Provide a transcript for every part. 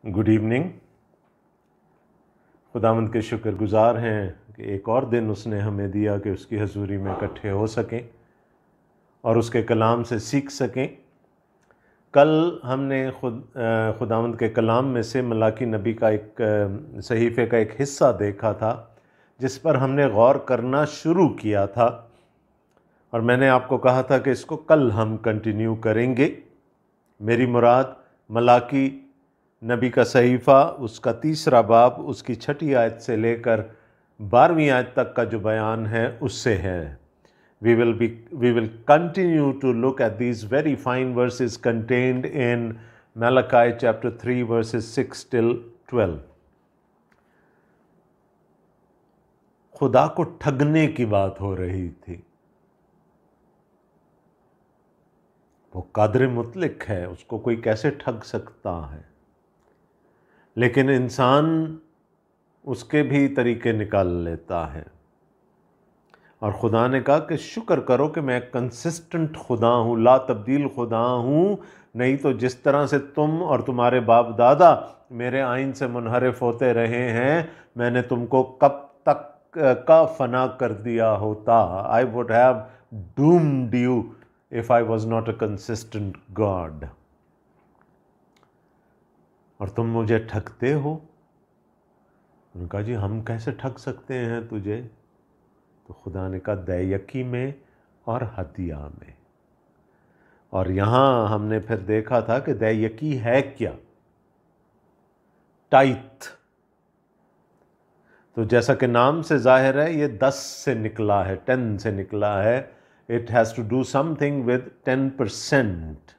Good evening. खुदावंद के शुक्रगुजार हैं कि एक और दिन उसने हमें दिया कि उसकी हजूरी में इकट्ठे हो सकें और उसके कलाम से सीख सकें। कल हमने खुदावंद के कलाम में से मलाकी नबी का एक सहीफ़े का एक हिस्सा देखा था जिस पर हमने गौर करना शुरू किया था, और मैंने आपको कहा था कि इसको कल हम कंटिन्यू करेंगे। मेरी मुराद मलाकी नबी का सहीफ़ा, उसका 3रा बाब, उसकी 6ठी आयत से लेकर 12वीं आयत तक का जो बयान है उससे है। We will continue to look at these very fine verses contained in Malachi chapter 3 verses 6 till 12। खुदा को ठगने की बात हो रही थी। वो कादर मुतलिक है, उसको कोई कैसे ठग सकता है, लेकिन इंसान उसके भी तरीके निकाल लेता है। और खुदा ने कहा कि शुक्र करो कि मैं कंसिस्टेंट खुदा हूँ, ला तब्दील खुदा हूँ, नहीं तो जिस तरह से तुम और तुम्हारे बाप दादा मेरे आइन से मुनहरिफ होते रहे हैं, मैंने तुमको कब तक का फना कर दिया होता। I would have doomed you if I was not a consistent God. और तुम मुझे ठगते हो। उन्होंने कहा जी हम कैसे ठग सकते हैं तुझे? तो खुदा ने कहा दैयकी में और हदिया में। और यहाँ हमने फिर देखा था कि दैयकी है क्या? टाइथ। तो जैसा कि नाम से जाहिर है ये 10 से निकला है, 10 से निकला है। It has to do something with 10%।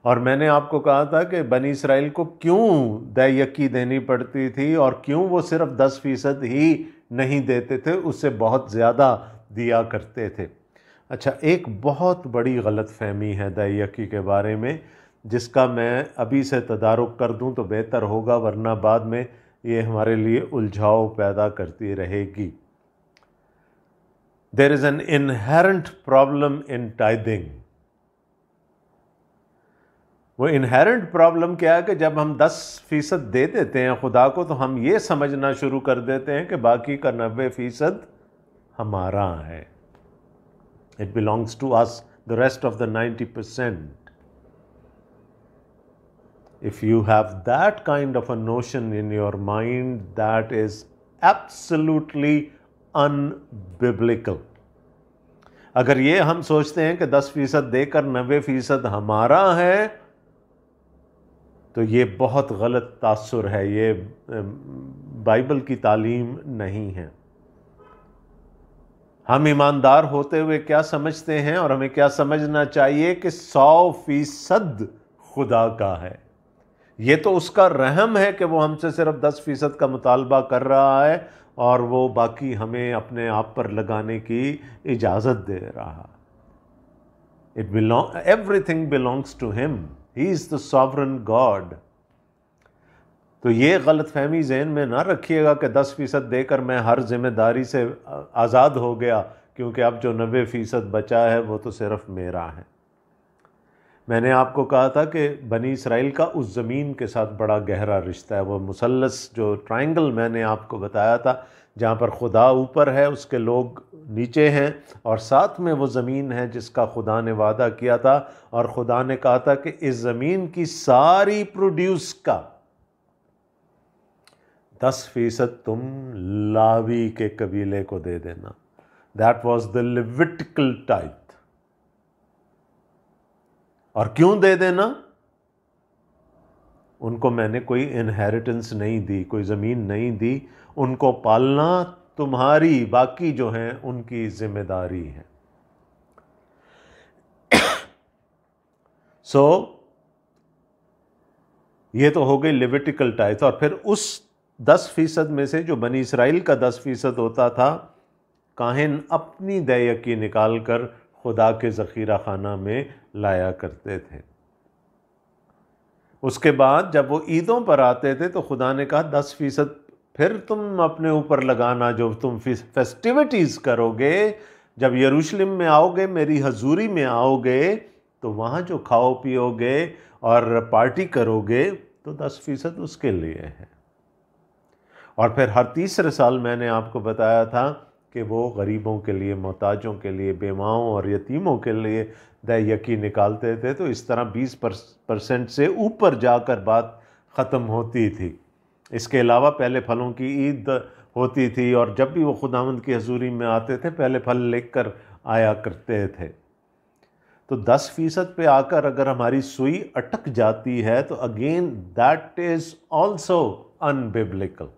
और मैंने आपको कहा था कि बनी इसराइल को क्यों दैयकी देनी पड़ती थी और क्यों वो सिर्फ 10% ही नहीं देते थे, उससे बहुत ज़्यादा दिया करते थे। अच्छा, एक बहुत बड़ी गलतफहमी है दैयकी के बारे में, जिसका मैं अभी से तदारुक कर दूं तो बेहतर होगा, वरना बाद में ये हमारे लिए उलझाव पैदा करती रहेगी। There is an inherent problem in tithing. वो इनहेरेंट प्रॉब्लम क्या है कि जब हम 10% दे देते हैं खुदा को, तो हम ये समझना शुरू कर देते हैं कि बाकी का 90% हमारा है। It belongs to us, the rest of the 90%। If you have that kind of a notion in your mind, that is absolutely unbiblical. अगर ये हम सोचते हैं कि 10% देकर 90% हमारा है, तो ये बहुत गलत तासुर है, ये बाइबल की तालीम नहीं है। हम ईमानदार होते हुए क्या समझते हैं, और हमें क्या समझना चाहिए कि 100% खुदा का है। ये तो उसका रहम है कि वो हमसे सिर्फ 10% का मुतालबा कर रहा है और वो बाकी हमें अपने आप पर लगाने की इजाज़त दे रहा। Everything belongs to him. He is the sovereign God। तो ये गलतफहमी जहन में ना रखिएगा कि 10% देकर मैं हर जिम्मेदारी से आज़ाद हो गया, क्योंकि अब जो 90% बचा है वो तो सिर्फ मेरा है। मैंने आपको कहा था कि बनी इसराइल का उस ज़मीन के साथ बड़ा गहरा रिश्ता है। वो मुसल्लस, जो ट्रायंगल मैंने आपको बताया था, जहाँ पर खुदा ऊपर है, उसके लोग नीचे हैं, और साथ में वो ज़मीन है जिसका खुदा ने वादा किया था। और खुदा ने कहा था कि इस ज़मीन की सारी प्रोड्यूस का 10% तुम लावी के कबीले को दे देना। That was the Levitical tithe. और क्यों दे देना? उनको मैंने कोई इनहेरिटेंस नहीं दी, कोई ज़मीन नहीं दी, उनको पालना तुम्हारी, बाकी जो हैं उनकी जिम्मेदारी है। सो ये तो हो गई लेविटिकल टाइथ। और फिर उस 10% में से जो बनी इसराइल का 10% होता था, काहिन अपनी दैयकी निकाल कर खुदा के ज़ख़ीरा खाना में लाया करते थे। उसके बाद जब वो ईदों पर आते थे तो खुदा ने कहा 10% फिर तुम अपने ऊपर लगाना, जो तुम फेस्टिविटीज़ करोगे, जब यरूशलेम में आओगे, मेरी हजूरी में आओगे, तो वहाँ जो खाओ पियोगे और पार्टी करोगे, तो 10% उसके लिए है। और फिर हर तीसरे साल मैंने आपको बताया था कि वो गरीबों के लिए, मोहताजों के लिए, बेवाओं और यतीमों के लिए दय यकी निकालते थे। तो इस तरह 20% से ऊपर जाकर बात ख़त्म होती थी। इसके अलावा पहले फलों की ईद होती थी, और जब भी वो खुदावंद की हजूरी में आते थे पहले फल लेकर आया करते थे। तो 10% पे आकर अगर हमारी सुई अटक जाती है तो अगेन दैट इज ऑल्सो अनबिब्लिकल।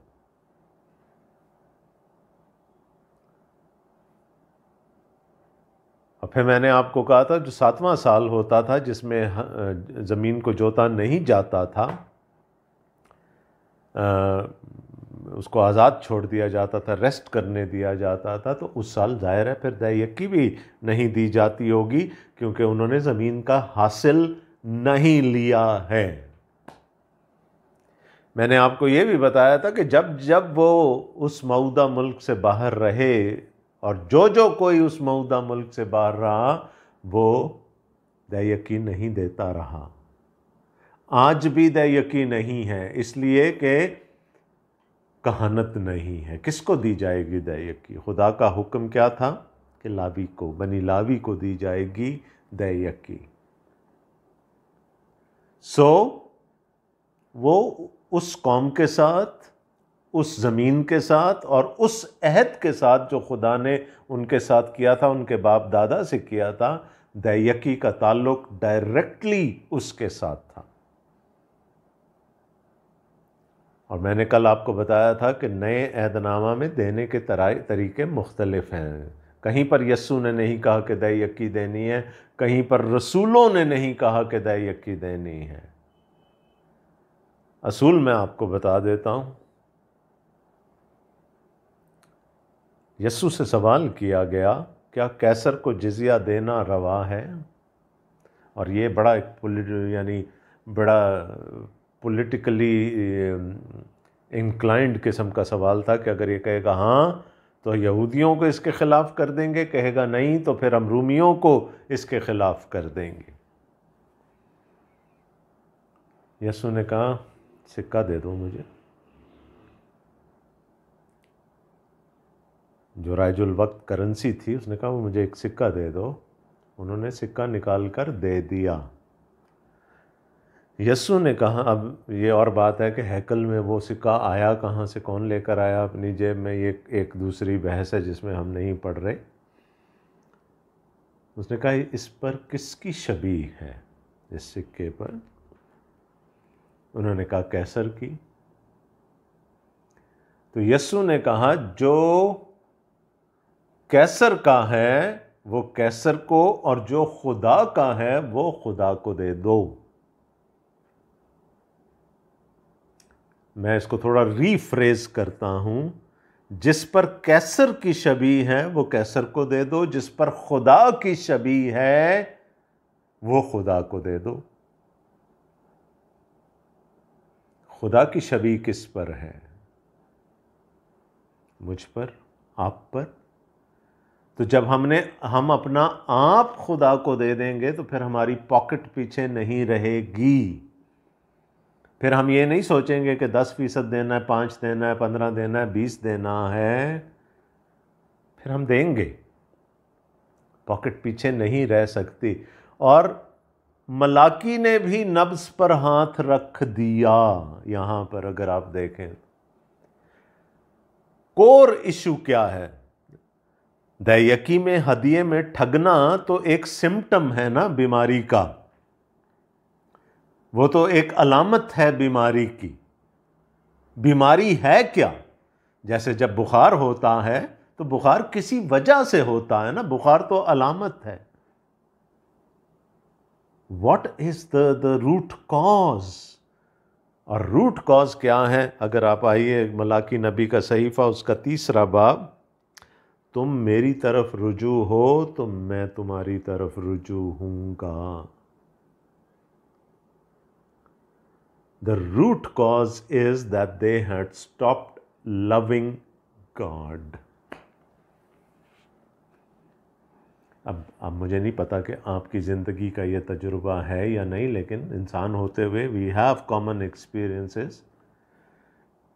और फिर मैंने आपको कहा था जो 7वां साल होता था जिसमें ज़मीन को जोता नहीं जाता था, उसको आज़ाद छोड़ दिया जाता था, रेस्ट करने दिया जाता था, तो उस साल ज़ाहिर है फिर दय यकी भी नहीं दी जाती होगी, क्योंकि उन्होंने ज़मीन का हासिल नहीं लिया है। मैंने आपको ये भी बताया था कि जब जब वो उस मऊदा मुल्क से बाहर रहे और जो जो कोई उस मऊदा मुल्क से बाहर रहा वो दय यकी नहीं देता रहा। आज भी दय यकी नहीं है, इसलिए कि कहानत नहीं है। किसको दी जाएगी दय यकी? खुदा का हुक्म क्या था कि लावी को, बनी लावी को दी जाएगी दय यकी। सो वो उस कौम के साथ, उस ज़मीन के साथ और उस अहद के साथ जो खुदा ने उनके साथ किया था, उनके बाप दादा से किया था, दय यकी का ताल्लुक डायरेक्टली उसके साथ था। और मैंने कल आपको बताया था कि नए अहदनामा में देने के तरीके मुख्तलिफ हैं। कहीं पर यस्सु ने नहीं कहा कि दय यकी देनी है, कहीं पर रसूलों ने नहीं कहा कि दय यकी देनी है। असूल मैं आपको बता देता हूँ। यस्सु से सवाल किया गया, क्या कैसर को जिजिया देना रवा है? और ये बड़ा एक बड़ा पॉलिटिकली इंक्लाइंड किस्म का सवाल था कि अगर ये कहेगा हाँ तो यहूदियों को इसके ख़िलाफ़ कर देंगे, कहेगा नहीं तो फिर हम रूमियों को इसके ख़िलाफ़ कर देंगे। यस्सु ने कहा सिक्का दे दो मुझे। जो राजुल वक्त करेंसी थी, उसने कहा वो मुझे एक सिक्का दे दो। उन्होंने सिक्का निकाल कर दे दिया। यस्सु ने कहा, अब ये और बात है कि हैकल में वो सिक्का आया कहाँ से, कौन लेकर आया अपनी जेब में, ये एक दूसरी बहस है जिसमें हम नहीं पढ़ रहे। उसने कहा इस पर किसकी शबीह है, इस सिक्के पर? उन्होंने कहा कैसर की। तो यस्सु ने कहा जो कैसर का है वो कैसर को, और जो खुदा का है वो खुदा को दे दो। मैं इसको थोड़ा रीफ्रेज करता हूं, जिस पर कैसर की शबी है वो कैसर को दे दो, जिस पर खुदा की शबी है वो खुदा को दे दो। खुदा की शबी किस पर है? मुझ पर, आप पर। तो जब हम अपना आप खुदा को दे देंगे तो फिर हमारी पॉकेट पीछे नहीं रहेगी। फिर हम ये नहीं सोचेंगे कि 10% देना है, 5 देना है, 15 देना है, 20 देना है। फिर हम देंगे, पॉकेट पीछे नहीं रह सकती। और मलाकी ने भी नब्ज पर हाथ रख दिया। यहां पर अगर आप देखें कोर इशू क्या है? दय यकी में, हदिये में ठगना तो एक सिम्टम है ना बीमारी का, वो तो एक अलामत है बीमारी की। बीमारी है क्या? जैसे जब बुखार होता है तो बुखार किसी वजह से होता है ना, बुखार तो अलामत है। What is the root cause? और रूट कॉज क्या है? अगर आप आइए मलाकी नबी का सहीफा, उसका 3 बाब, तुम मेरी तरफ रुजू हो तो मैं तुम्हारी तरफ रुजू हूंगा। The root cause is that they had stopped loving God. अब मुझे नहीं पता कि आपकी ज़िंदगी का ये तजुर्बा है या नहीं, लेकिन इंसान होते हुए वी हैव कॉमन एक्सपीरियंसेस।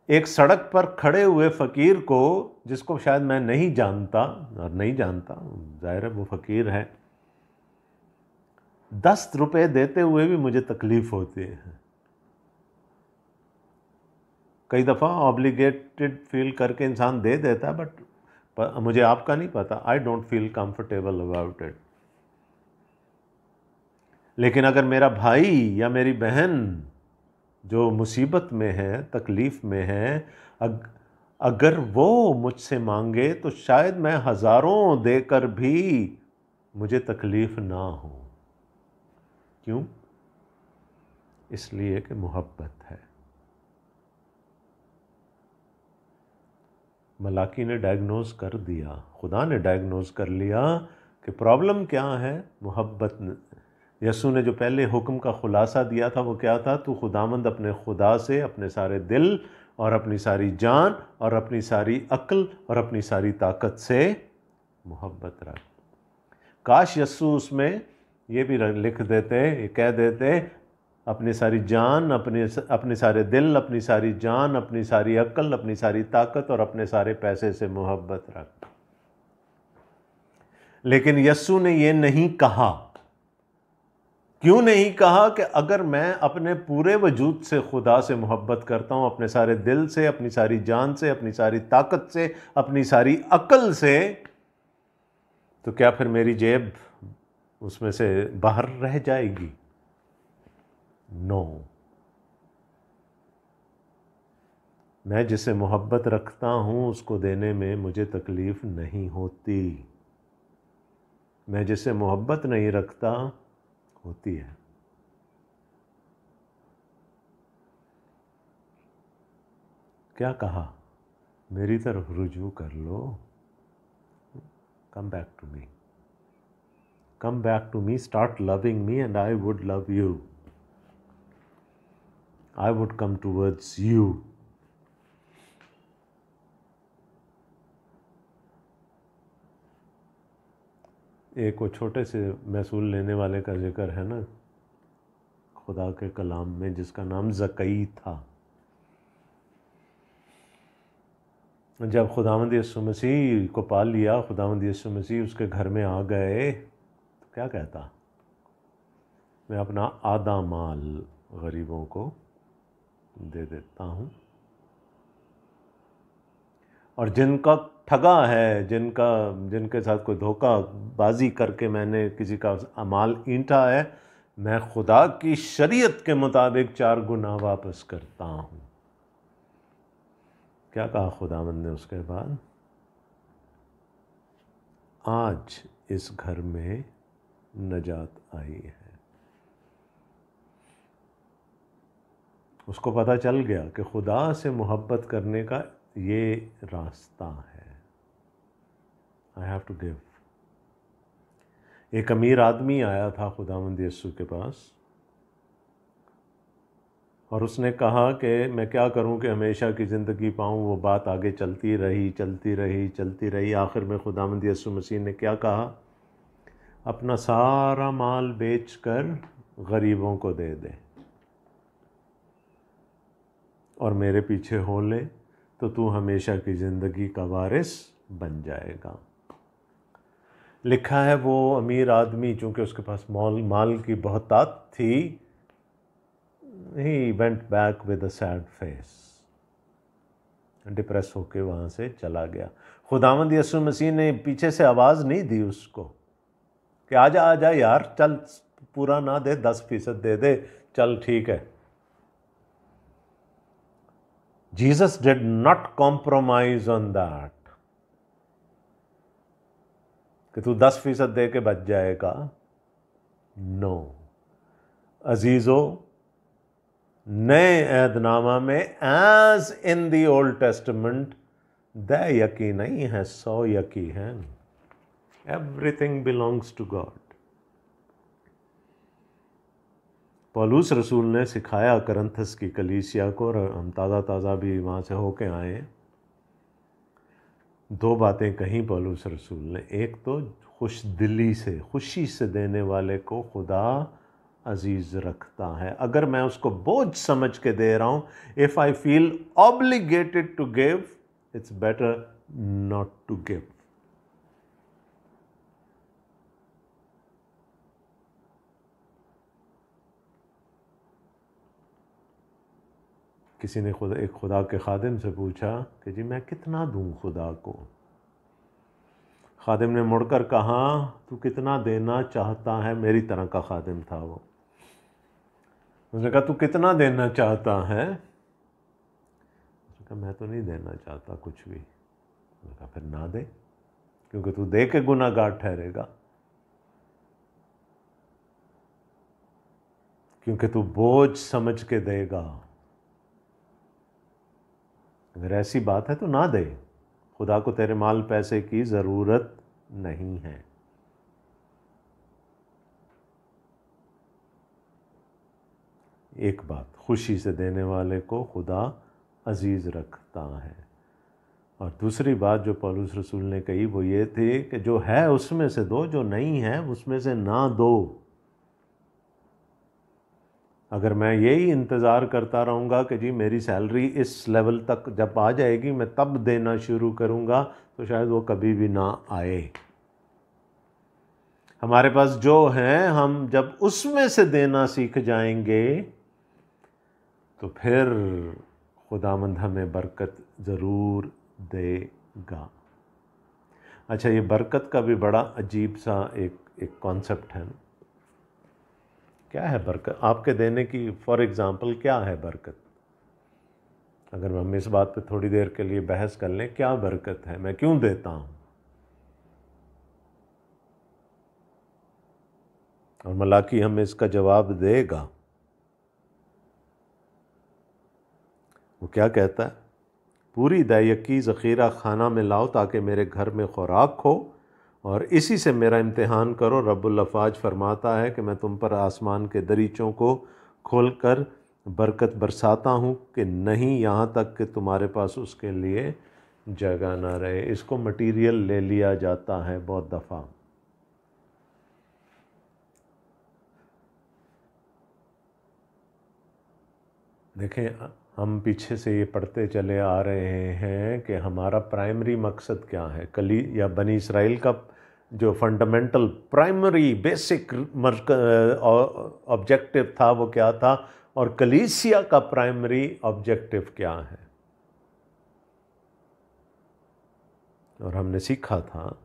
एक सड़क पर खड़े हुए फ़कीर को, जिसको शायद मैं नहीं जानता और नहीं जानता, ज़ाहिर है वो फ़कीर है, 10 रुपए देते हुए भी मुझे तकलीफ़ होती है। कई दफ़ा ऑब्लिगेटेड फील करके इंसान दे देता है, बट मुझे आपका नहीं पता, I don't feel comfortable about it. लेकिन अगर मेरा भाई या मेरी बहन जो मुसीबत में है, तकलीफ़ में है, अगर वो मुझसे मांगे तो शायद मैं हज़ारों देकर भी मुझे तकलीफ़ ना हो। क्यों? इसलिए कि मोहब्बत है। मलाकी ने डायग्नोज कर दिया, खुदा ने डायग्नोज कर लिया कि प्रॉब्लम क्या है, मोहब्बत। यसू ने जो पहले हुक्म का खुलासा दिया था वो क्या था? तू खुदामंद अपने खुदा से अपने सारे दिल और अपनी सारी जान और अपनी सारी अक्ल और अपनी सारी ताकत से मोहब्बत रख। काश यसू उसमें ये भी लिख देते, ये कह देते, अपनी सारी जान, अपने सारे दिल, अपनी सारी जान, अपनी सारी अक्ल, अपनी सारी ताकत और अपने सारे पैसे से मोहब्बत रख। लेकिन यस्सु ने ये नहीं कहा। क्यों नहीं कहा? कि अगर मैं अपने पूरे वजूद से खुदा से मोहब्बत करता हूं, अपने सारे दिल से, अपनी सारी जान से, अपनी सारी ताकत से, अपनी सारी अक्ल से, तो क्या फिर मेरी जेब उसमें से बाहर रह जाएगी? नो। मैं जिसे मोहब्बत रखता हूं उसको देने में मुझे तकलीफ नहीं होती। मैं जिसे मोहब्बत नहीं रखता होती है। क्या कहा? मेरी तरफ रुजू कर लो। Come back to me, come back to me, start loving me and I would love you. I would come towards you. एक वो छोटे से महसूल लेने वाले का जिक्र है ना खुदा के कलाम में, जिसका नाम ज़कई था। जब खुदावंद यीशु मसीह को पा लिया, खुदावंद यीशु मसीह उसके घर में आ गए, तो क्या कहता? मैं अपना आधा माल गरीबों को दे देता हूँ। और जिनका ठगा है, जिनके साथ कोई धोखाबाजी करके मैंने किसी का माल ईंटा है, मैं खुदा की शरीयत के मुताबिक 4 गुना वापस करता हूँ। क्या कहा खुदावंद ने उसके बाद? आज इस घर में नजात आई है। उसको पता चल गया कि खुदा से मोहब्बत करने का ये रास्ता है। I have to give. एक अमीर आदमी आया था खुदावंद यीशु के पास और उसने कहा कि मैं क्या करूं कि हमेशा की ज़िंदगी पाऊं। वो बात आगे चलती रही। आखिर में खुदावंद यीशु मसीह ने क्या कहा? अपना सारा माल बेचकर गरीबों को दे दे और मेरे पीछे हो ले, तो तू हमेशा की ज़िंदगी का वारिस बन जाएगा। लिखा है वो अमीर आदमी, चूँकि उसके पास माल की बहुतात थी, he went back with a sad face, depress होके वहाँ से चला गया। खुदावंद यीशु मसीह ने पीछे से आवाज़ नहीं दी उसको कि आजा यार, चल, पूरा ना दे, 10% दे दे, चल ठीक है। Jesus did not compromise on that कि तू 10% दे के बच जाएगा। नो। अजीजों, नए ऐदनामा में as in the old testament 10 यकी नहीं है, 100 यकी है। Everything belongs to God. पौलुस रसूल ने सिखाया करंथस की कलीसिया को, और हम ताज़ा भी वहाँ से होके आए। 2 बातें कहीं पौलुस रसूल ने। एक तो खुश दिली से, खुशी से देने वाले को खुदा अजीज़ रखता है। अगर मैं उसको बोझ समझ के दे रहा हूँ, if I feel obligated to give, it's better not to give. किसी ने एक खुदा के खादिम से पूछा कि जी मैं कितना दूं खुदा को। खादिम ने मुड़कर कहा, तू कितना देना चाहता है? मेरी तरह का खादिम था वो। उसने कहा, तू कितना देना चाहता है? उसने कहा, मैं तो नहीं देना चाहता कुछ भी। उसने कहा, फिर ना दे, क्योंकि तू दे के गुनाहगार ठहरेगा, क्योंकि तू बोझ समझ के देगा। अगर ऐसी बात है तो ना दे। खुदा को तेरे माल पैसे की ज़रूरत नहीं है। एक बात, खुशी से देने वाले को खुदा अजीज़ रखता है। और दूसरी बात जो पौलुस रसूल ने कही वो ये थी कि जो है उसमें से दो, जो नहीं है उसमें से ना दो। अगर मैं यही इंतज़ार करता रहूँगा कि जी मेरी सैलरी इस लेवल तक जब आ जाएगी मैं तब देना शुरू करूँगा, तो शायद वो कभी भी ना आए। हमारे पास जो है, हम जब उसमें से देना सीख जाएंगे तो फिर खुदावंद हमें बरकत ज़रूर देगा। अच्छा, ये बरकत का भी बड़ा अजीब सा एक कॉन्सेप्ट है। क्या है बरकत? आपके देने की फॉर एग्ज़ाम्पल क्या है बरकत? अगर हम इस बात पे थोड़ी देर के लिए बहस कर लें, क्या बरकत है, मैं क्यों देता हूँ? और मलाकी हमें इसका जवाब देगा। वो क्या कहता है? पूरी दायकी ज़ख़ीरा खाना में लाओ ताकि मेरे घर में खुराक हो, और इसी से मेरा इम्तिहान करो। रब्बुल अफ़वाज फरमाता है कि मैं तुम पर आसमान के दरीचों को खोलकर बरकत बरसाता हूँ कि नहीं, यहाँ तक कि तुम्हारे पास उसके लिए जगह ना रहे। इसको मटीरियल ले लिया जाता है बहुत दफ़ा। देखें, हम पीछे से ये पढ़ते चले आ रहे हैं कि हमारा प्राइमरी मकसद क्या है। कली या बनी इसराइल का जो फंडामेंटल प्राइमरी बेसिक ऑब्जेक्टिव था वो क्या था, और कलीसिया का प्राइमरी ऑब्जेक्टिव क्या है। और हमने सीखा था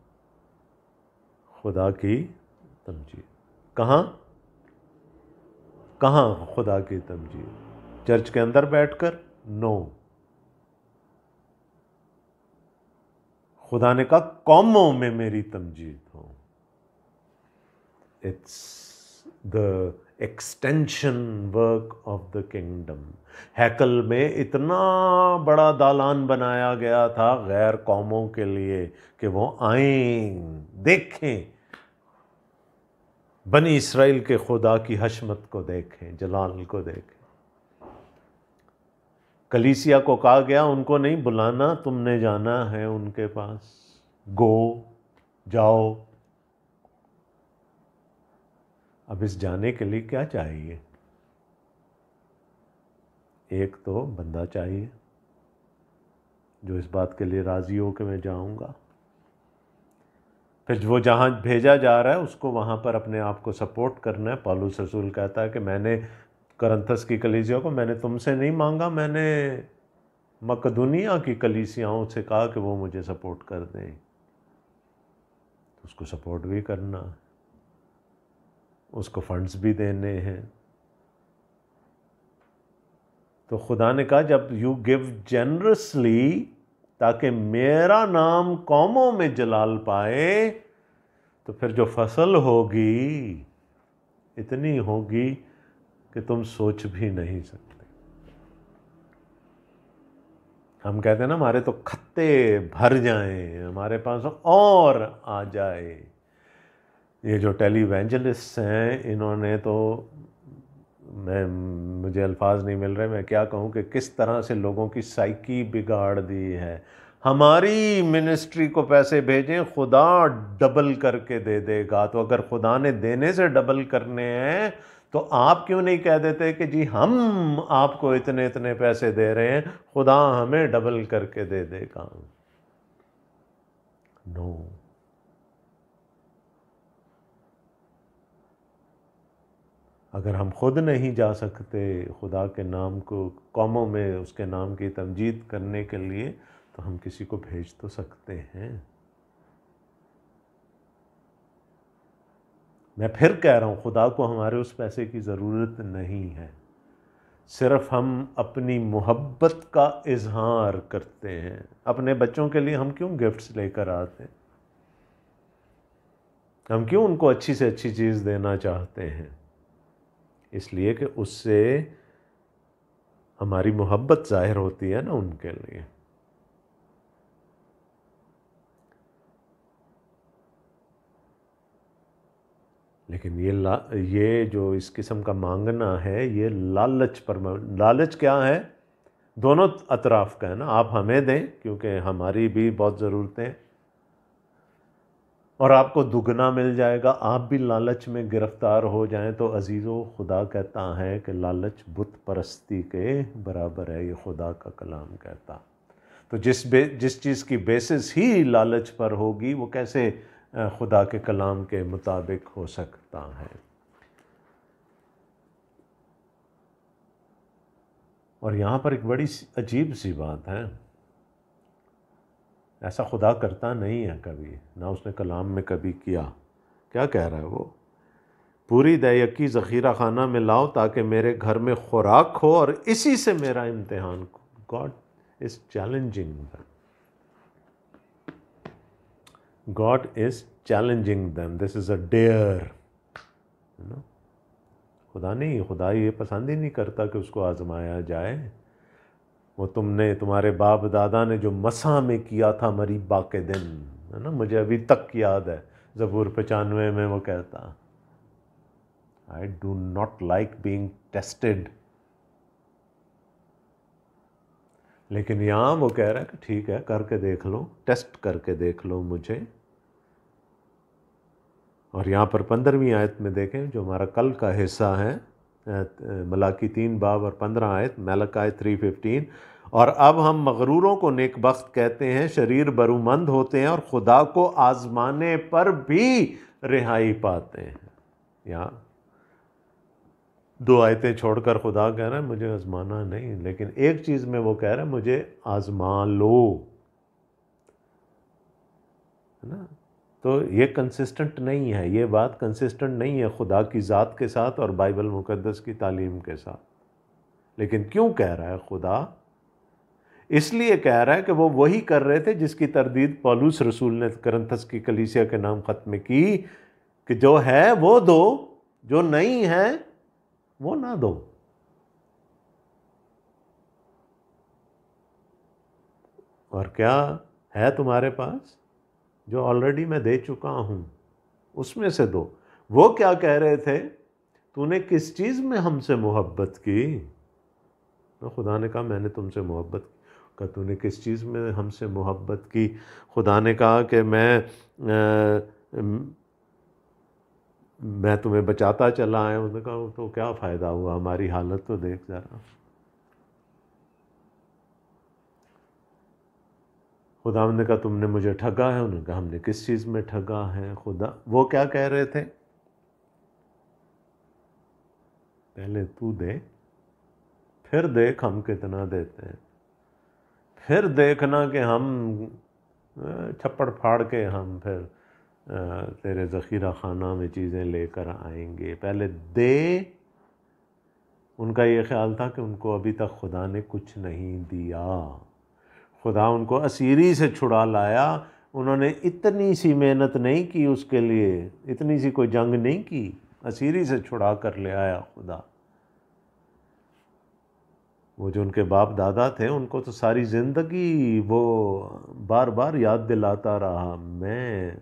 खुदा की तमजीद। कहाँ कहाँ खुदा की तमजीद? चर्च के अंदर बैठकर? नो। खुदा ने कहा कौमों में मेरी तमजीद हो। It's the extension work of the kingdom. हैकल में इतना बड़ा दालान बनाया गया था गैर कौमों के लिए कि वो आएं, देखें, बनी इसराइल के खुदा की हशमत को देखें, जलाल को देखें। कलीसिया को कहा गया उनको नहीं बुलाना, तुमने जाना है उनके पास। गो, जाओ। अब इस जाने के लिए क्या चाहिए? एक तो बंदा चाहिए जो इस बात के लिए राज़ी हो कि मैं जाऊंगा। फिर वो जहाँ भेजा जा रहा है उसको वहाँ पर अपने आप को सपोर्ट करना है। पौलुस रसूल कहता है कि मैंने करंथस की कलीसिया को मैंने तुमसे नहीं मांगा, मैंने मकदूनिया की कलीसियाओं से कहा कि वो मुझे सपोर्ट कर दें। उसको सपोर्ट भी करना है, उसको फंड्स भी देने हैं। तो खुदा ने कहा जब यू गिव जेनरसली ताकि मेरा नाम कौमों में जलाल पाए, तो फिर जो फसल होगी इतनी होगी कि तुम सोच भी नहीं सकते। हम कहते हैं ना हमारे तो खत्ते भर जाएं, हमारे पास और आ जाए। ये जो टेलीवेंजलिस्ट हैं इन्होंने तो, मुझे अल्फाज नहीं मिल रहे, मैं क्या कहूँ कि किस तरह से लोगों की साइकी बिगाड़ दी है। हमारी मिनिस्ट्री को पैसे भेजें, खुदा डबल करके दे देगा। तो अगर खुदा ने देने से डबल करने हैं तो आप क्यों नहीं कह देते कि जी हम आपको इतने इतने पैसे दे रहे हैं, खुदा हमें डबल करके दे देगा। नो। अगर हम खुद नहीं जा सकते खुदा के नाम को कौमों में उसके नाम की तमजीद करने के लिए, तो हम किसी को भेज तो सकते हैं। मैं फिर कह रहा हूँ, खुदा को हमारे उस पैसे की ज़रूरत नहीं है, सिर्फ हम अपनी मोहब्बत का इजहार करते हैं। अपने बच्चों के लिए हम क्यों गिफ्ट्स लेकर आते हैं? हम क्यों उनको अच्छी से अच्छी चीज़ देना चाहते हैं? इसलिए कि उससे हमारी मोहब्बत जाहिर होती है ना उनके लिए। लेकिन ये जो इस किस्म का मांगना है, ये लालच पर, लालच क्या है? दोनों अतराफ का है ना। आप हमें दें क्योंकि हमारी भी बहुत ज़रूरतें हैं, और आपको दुगना मिल जाएगा। आप भी लालच में गिरफ्तार हो जाएं तो अजीज़ों, खुदा कहता है कि लालच बुत परस्ती के बराबर है। ये खुदा का कलाम कहता। तो जिस चीज़ की बेसिस ही लालच पर होगी, वो कैसे खुदा के कलाम के मुताबिक हो सकता है? और यहाँ पर एक बड़ी अजीब सी बात है, ऐसा खुदा करता नहीं है कभी, ना उसने कलाम में कभी किया। क्या कह रहा है वो? पूरी दयकी ज़ख़ीरा खाना में लाओ ताकि मेरे घर में खुराक हो और इसी से मेरा इम्तिहान। God is challenging them. God is challenging them. This is a dare. खुदा ये पसंद ही नहीं करता कि उसको आजमाया जाए। वो तुम्हारे बाप दादा ने जो मसा में किया था मरीबा के दिन, है ना, मुझे अभी तक याद है। ज़बूर 95 में वो कहता, I do not like being tested. लेकिन यहाँ वो कह रहा है कि ठीक है, करके देख लो, टेस्ट करके देख लो मुझे। और यहाँ पर 15वीं आयत में देखें, जो हमारा कल का हिस्सा है, मलाकी 3 बाब और 15 आयत, मलाकी 3:15। और अब हम मगरूरों को नेकबख्त कहते हैं, शरीर बरूमंद होते हैं और खुदा को आजमाने पर भी रिहाई पाते हैं। यहाँ 2 आयतें छोड़कर खुदा कह रहा है मुझे आजमाना नहीं, लेकिन एक चीज़ में वो कह रहा है मुझे आजमा लो, है ना। तो ये कंसिस्टेंट नहीं है, ये बात कंसिस्टेंट नहीं है खुदा की ज़ात के साथ और बाइबल मुकद्दस की तालीम के साथ। लेकिन क्यों कह रहा है खुदा? इसलिए कह रहा है कि वो वही कर रहे थे जिसकी तरदीद पौलुस रसूल ने करंथस की कलीसिया के नाम ख़त में की, कि जो है वो दो, जो नहीं है वो ना दो। और क्या है तुम्हारे पास? जो ऑलरेडी मैं दे चुका हूँ, उसमें से दो। वो क्या कह रहे थे? तूने किस चीज़ में हमसे मोहब्बत की? तो खुदा ने कहा मैंने तुमसे मोहब्बत की। कहा तूने किस चीज़ में हमसे मोहब्बत की? खुदा ने कहा कि मैं तुम्हें बचाता चला आया। उन्होंने कहा तो क्या फ़ायदा हुआ, हमारी हालत तो देख ज़रा। खुदा ने कहा तुमने मुझे ठगा है। उन्होंने कहा हमने किस चीज़ में ठगा है खुदा? वो क्या कह रहे थे? पहले तू दे, फिर देख हम कितना देते हैं, फिर देखना कि हम छप्पड़ फाड़ के हम फिर तेरे ज़ख़ीरा खाना में चीज़ें लेकर आएंगे। पहले दे। उनका ये ख्याल था कि उनको अभी तक खुदा ने कुछ नहीं दिया। खुदा उनको असीरी से छुड़ा लाया, उन्होंने इतनी सी मेहनत नहीं की उसके लिए, इतनी सी कोई जंग नहीं की, असीरी से छुड़ा कर ले आया खुदा। वो जो उनके बाप दादा थे, उनको तो सारी ज़िंदगी वो बार बार याद दिलाता रहा, मैं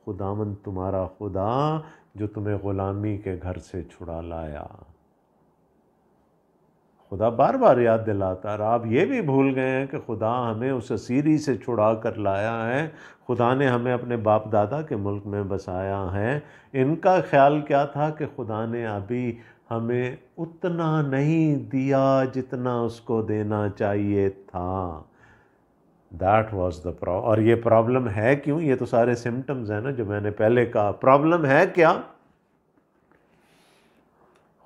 खुदावंद तुम्हारा खुदा जो तुम्हें ग़ुलामी के घर से छुड़ा लाया। खुदा बार बार याद दिलाता है। आप ये भी भूल गए हैं कि खुदा हमें उस असीरी से छुड़ा कर लाया है, खुदा ने हमें अपने बाप दादा के मुल्क में बसाया है। इनका ख्याल क्या था कि खुदा ने अभी हमें उतना नहीं दिया जितना उसको देना चाहिए था। That was the problem. और ये प्रॉब्लम है क्यों? ये तो सारे सिम्टम्स हैं ना जो मैंने पहले कहा। प्रॉब्लम है क्या?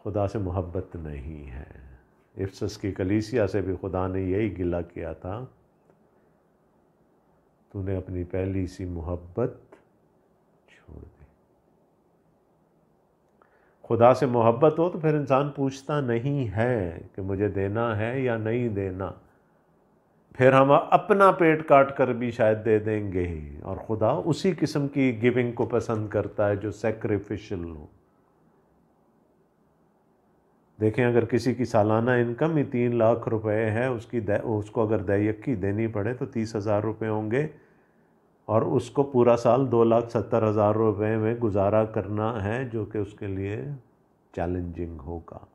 खुदा से मोहब्बत नहीं है। इफसस की कलीसिया से भी खुदा ने यही गिला किया था, तूने अपनी पहली सी मोहब्बत छोड़ दी। खुदा से मोहब्बत हो तो फिर इंसान पूछता नहीं है कि मुझे देना है या नहीं देना। फिर हम अपना पेट काट कर भी शायद दे देंगे, और खुदा उसी किस्म की गिविंग को पसंद करता है जो सैक्रिफिशियल हो। देखें, अगर किसी की सालाना इनकम ही 3 लाख रुपए है, उसको अगर दैयकी देनी पड़े तो 30,000 रुपये होंगे, और उसको पूरा साल 2,70,000 रुपये में गुजारा करना है, जो कि उसके लिए चैलेंजिंग होगा।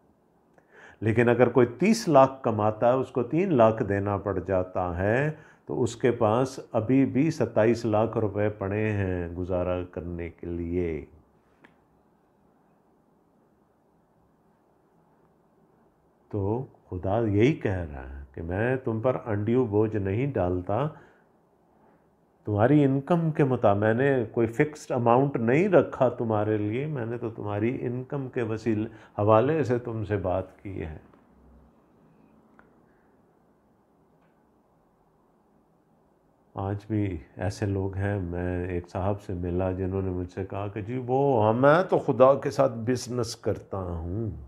लेकिन अगर कोई 30 लाख कमाता है, उसको 3 लाख देना पड़ जाता है, तो उसके पास अभी भी 27 लाख रुपए पड़े हैं गुजारा करने के लिए। तो खुदा यही कह रहा है कि मैं तुम पर अनड्यू बोझ नहीं डालता, तुम्हारी इनकम के मुताबिक मैंने कोई फिक्स्ड अमाउंट नहीं रखा तुम्हारे लिए, मैंने तो तुम्हारी इनकम के हवाले से तुमसे बात की है। आज भी ऐसे लोग हैं। मैं एक साहब से मिला जिन्होंने मुझसे कहा कि जी मैं तो खुदा के साथ बिजनेस करता हूँ,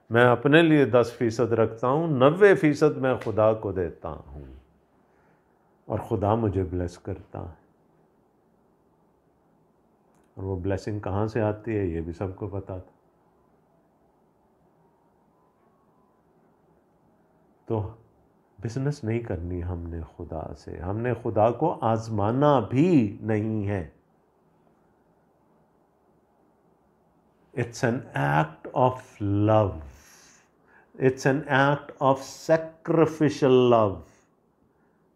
मैं अपने लिए 10% रखता हूँ, 90% मैं खुदा को देता हूँ, और खुदा मुझे ब्लेस करता है। और वो ब्लेसिंग कहाँ से आती है ये भी सबको पता था। तो बिजनेस नहीं करनी हमने खुदा से, हमने खुदा को आजमाना भी नहीं है। It's an act of love, it's an act of sacrificial love,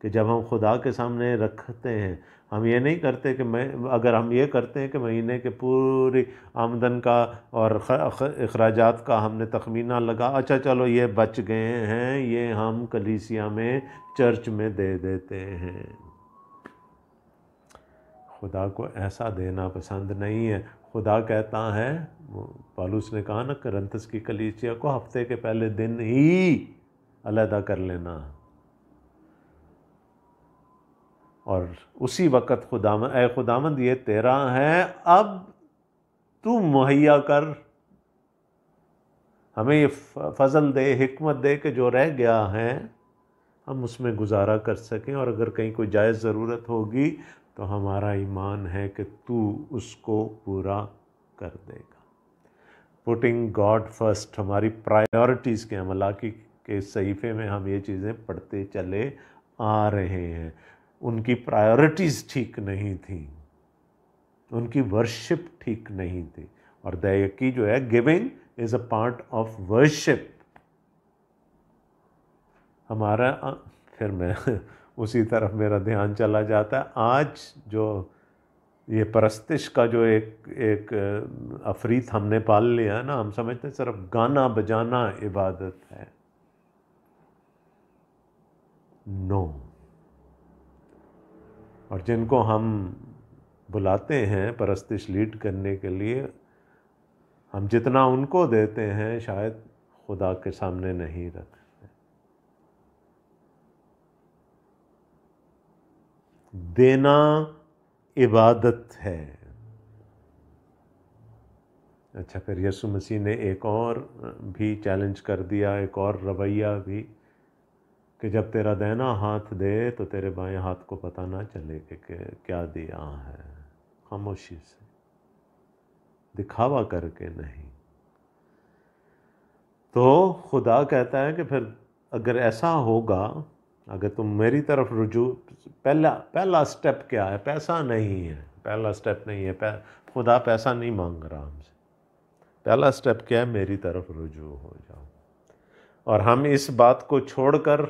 कि जब हम खुदा के सामने रखते हैं, हम ये नहीं करते कि अगर हम ये करते हैं कि महीने के पूरी आमदन का और अखराजात का हमने तखमीना लगा, अच्छा चलो ये बच गए हैं, ये हम कलीसिया में चर्च में दे देते हैं। खुदा को ऐसा देना पसंद नहीं है। खुदा कहता है, पौलुस ने कहा ना करंथस की कलीसिया को, हफ्ते के पहले दिन ही अलहदा कर लेना, और उसी वक़्त खुदावंद, ऐ खुदावंद ये तेरा है, अब तू मुहैया कर, हमें ये फजल दे, हिकमत दे कि जो रह गया है हम उसमें गुजारा कर सकें, और अगर कहीं कोई जायज़ ज़रूरत होगी तो हमारा ईमान है कि तू उसको पूरा कर देगा। पुटिंग गॉड फर्स्ट, हमारी प्रायोरिटीज़ के मलाकी के सहीफ़े में हम ये चीज़ें पढ़ते चले आ रहे हैं। उनकी प्रायोरिटीज़ ठीक नहीं थी, उनकी वर्शिप ठीक नहीं थी, और दैयकी जो है, giving is a part of worship. हमारा फिर मैं उसी तरफ मेरा ध्यान चला जाता है। आज जो ये परस्तिश का जो एक अफरीत हमने पाल लिया है ना, हम समझते हैं सिर्फ गाना बजाना इबादत है। नो। और जिनको हम बुलाते हैं परस्तिश लीड करने के लिए, हम जितना उनको देते हैं शायद खुदा के सामने नहीं रखते। देना इबादत है। अच्छा, फिर यीशु मसीह ने एक और भी चैलेंज कर दिया, एक और रवैया भी, कि जब तेरा दाहिना हाथ दे तो तेरे बाएं हाथ को पता ना चले कि क्या दिया है। खामोशी से, दिखावा करके नहीं। तो खुदा कहता है कि फिर अगर ऐसा होगा, अगर तुम मेरी तरफ रुजू, पहला स्टेप क्या है? पैसा नहीं है, पहला स्टेप नहीं है, खुदा पैसा नहीं मांग रहा हमसे। पहला स्टेप क्या है? मेरी तरफ रुजू हो जाओ। और हम इस बात को छोड़कर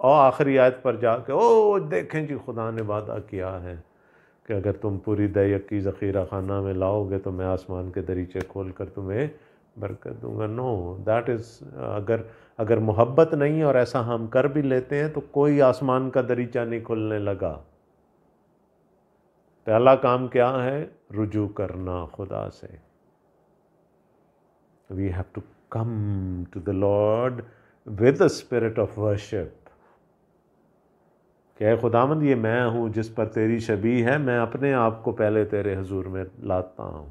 और आखिरी आयत पर जाके ओ देखें जी खुदा ने वादा किया है कि अगर तुम पूरी दयकी ज़ख़ीरा खाना में लाओगे तो मैं आसमान के दरीचे खोल कर तुम्हें बरकत दूंगा। नो, दैट इज़, अगर मोहब्बत नहीं और ऐसा हम कर भी लेते हैं तो कोई आसमान का दरीचा नहीं खुलने लगा। पहला काम क्या है? रुजू करना खुदा से। We have to come to the Lord with the spirit of worship. क्या खुदावंद, ये मैं हूँ जिस पर तेरी शबी है, मैं अपने आप को पहले तेरे हुजूर में लाता हूँ।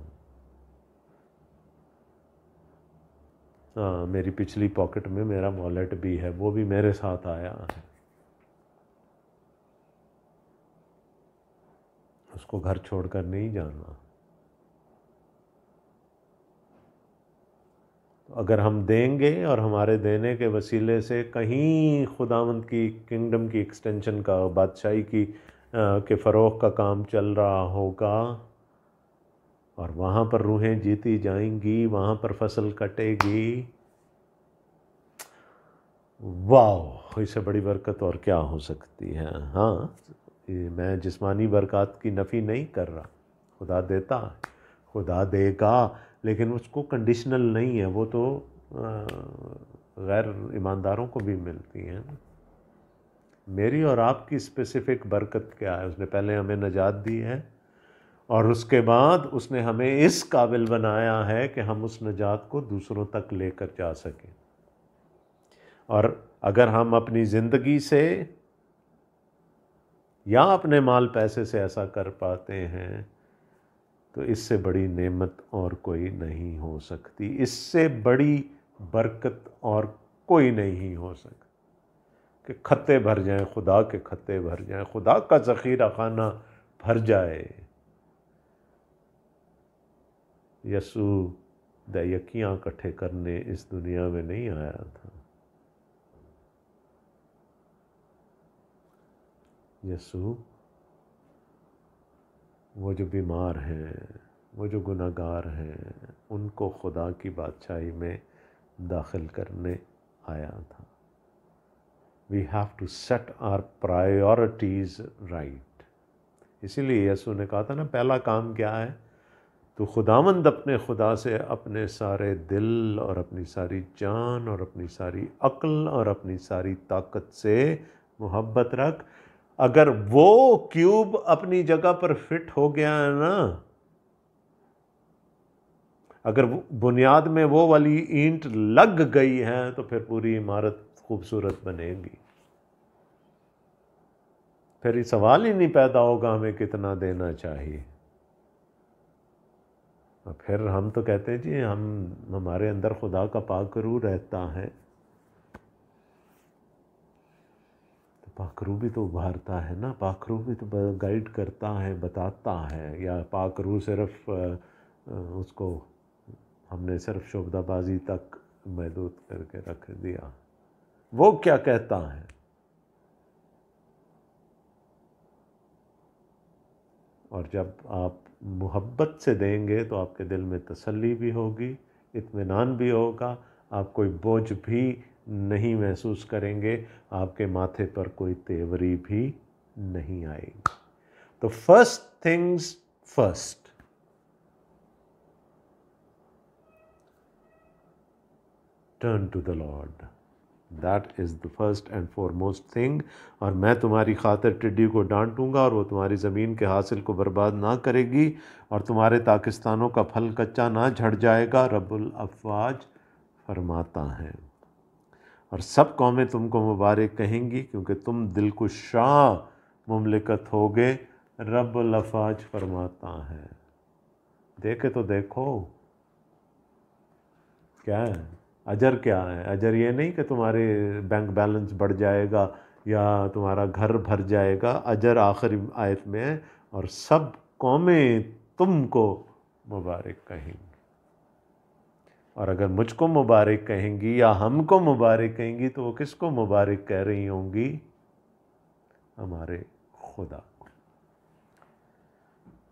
हाँ, मेरी पिछली पॉकेट में मेरा वॉलेट भी है, वो भी मेरे साथ आया है, उसको घर छोड़कर नहीं जाना। तो अगर हम देंगे और हमारे देने के वसीले से कहीं खुदावंद की किंगडम की एक्सटेंशन का, बादशाही की के फ़रोग़ का काम चल रहा होगा और वहाँ पर रूहें जीती जाएंगी, वहाँ पर फसल कटेगी, वाह, इससे बड़ी बरकत और क्या हो सकती है। हाँ, मैं जिस्मानी बरकत की नफ़ी नहीं कर रहा, खुदा देता है, खुदा देगा, लेकिन उसको कंडीशनल नहीं है, वो तो गैर ईमानदारों को भी मिलती हैं। मेरी और आपकी स्पेसिफ़िक बरकत क्या है? उसने पहले हमें नजात दी है और उसके बाद उसने हमें इस काबिल बनाया है कि हम उस नजात को दूसरों तक लेकर जा सकें। और अगर हम अपनी ज़िंदगी से या अपने माल पैसे से ऐसा कर पाते हैं तो इससे बड़ी नेमत और कोई नहीं हो सकती, इससे बड़ी बरकत और कोई नहीं हो सकती कि खत्ते भर जाएं, खुदा के खत्ते भर जाएं, खुदा का ज़ख़ीरा खाना भर जाए। यसू दयकियाँ इकट्ठे करने इस दुनिया में नहीं आया था। यसू वो जो बीमार हैं, वो जो गुनहगार हैं, उनको खुदा की बादशाही में दाखिल करने आया था। We have to set our priorities right. इसीलिए यसू ने कहा था ना, पहला काम क्या है? तो खुदावंद अपने खुदा से अपने सारे दिल और अपनी सारी जान और अपनी सारी अक्ल और अपनी सारी ताकत से मोहब्बत रख। अगर वो क्यूब अपनी जगह पर फिट हो गया है ना, अगर बुनियाद में वो वाली ईंट लग गई है तो फिर पूरी इमारत खूबसूरत बनेगी। फिर ये सवाल ही नहीं पैदा होगा हमें कितना देना चाहिए। और फिर हम तो कहते हैं जी हमारे अंदर खुदा का पाक रूह रहता है, तो पाक रूह भी तो उभारता है ना, पाक रूह भी तो गाइड करता है, बताता है। या पाक रूह सिर्फ उसको हमने सिर्फ शोबदाबाजी तक महदूद करके रख दिया। वो क्या कहता है? और जब आप मोहब्बत से देंगे तो आपके दिल में तसल्ली भी होगी, इत्मीनान भी होगा, आप कोई बोझ भी नहीं महसूस करेंगे, आपके माथे पर कोई तेवरी भी नहीं आएगी। तो first things first, turn to the Lord, that is the first and foremost thing. और मैं तुम्हारी खातिर टिड्डी को डांटूंगा और वो तुम्हारी ज़मीन के हासिल को बर्बाद ना करेगी और तुम्हारे ताकिस्तानों का फल कच्चा ना झड़ जाएगा, रब्बुल अफ़वाज फरमाता है। और सब कौमें तुमको मुबारक कहेंगी क्योंकि तुम दिलकुशा मुमलिकत होगे, रब्बुल अफ़वाज फरमाता है। देखे तो देखो क्या है अजर, क्या है अजर? ये नहीं कि तुम्हारे बैंक बैलेंस बढ़ जाएगा या तुम्हारा घर भर जाएगा। अजर आखिरी आयत में है, और सब कौमें तुमको मुबारक कहेंगी। और अगर मुझको मुबारक कहेंगी या हमको मुबारक कहेंगी तो वो किसको मुबारक कह रही होंगी? हमारे खुदा को।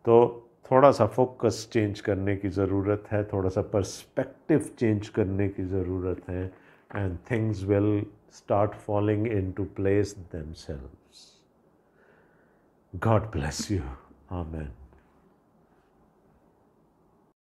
तो थोड़ा सा फोकस चेंज करने की ज़रूरत है, थोड़ा सा पर्सपेक्टिव चेंज करने की ज़रूरत है and things will start falling into place themselves. God bless you. Amen.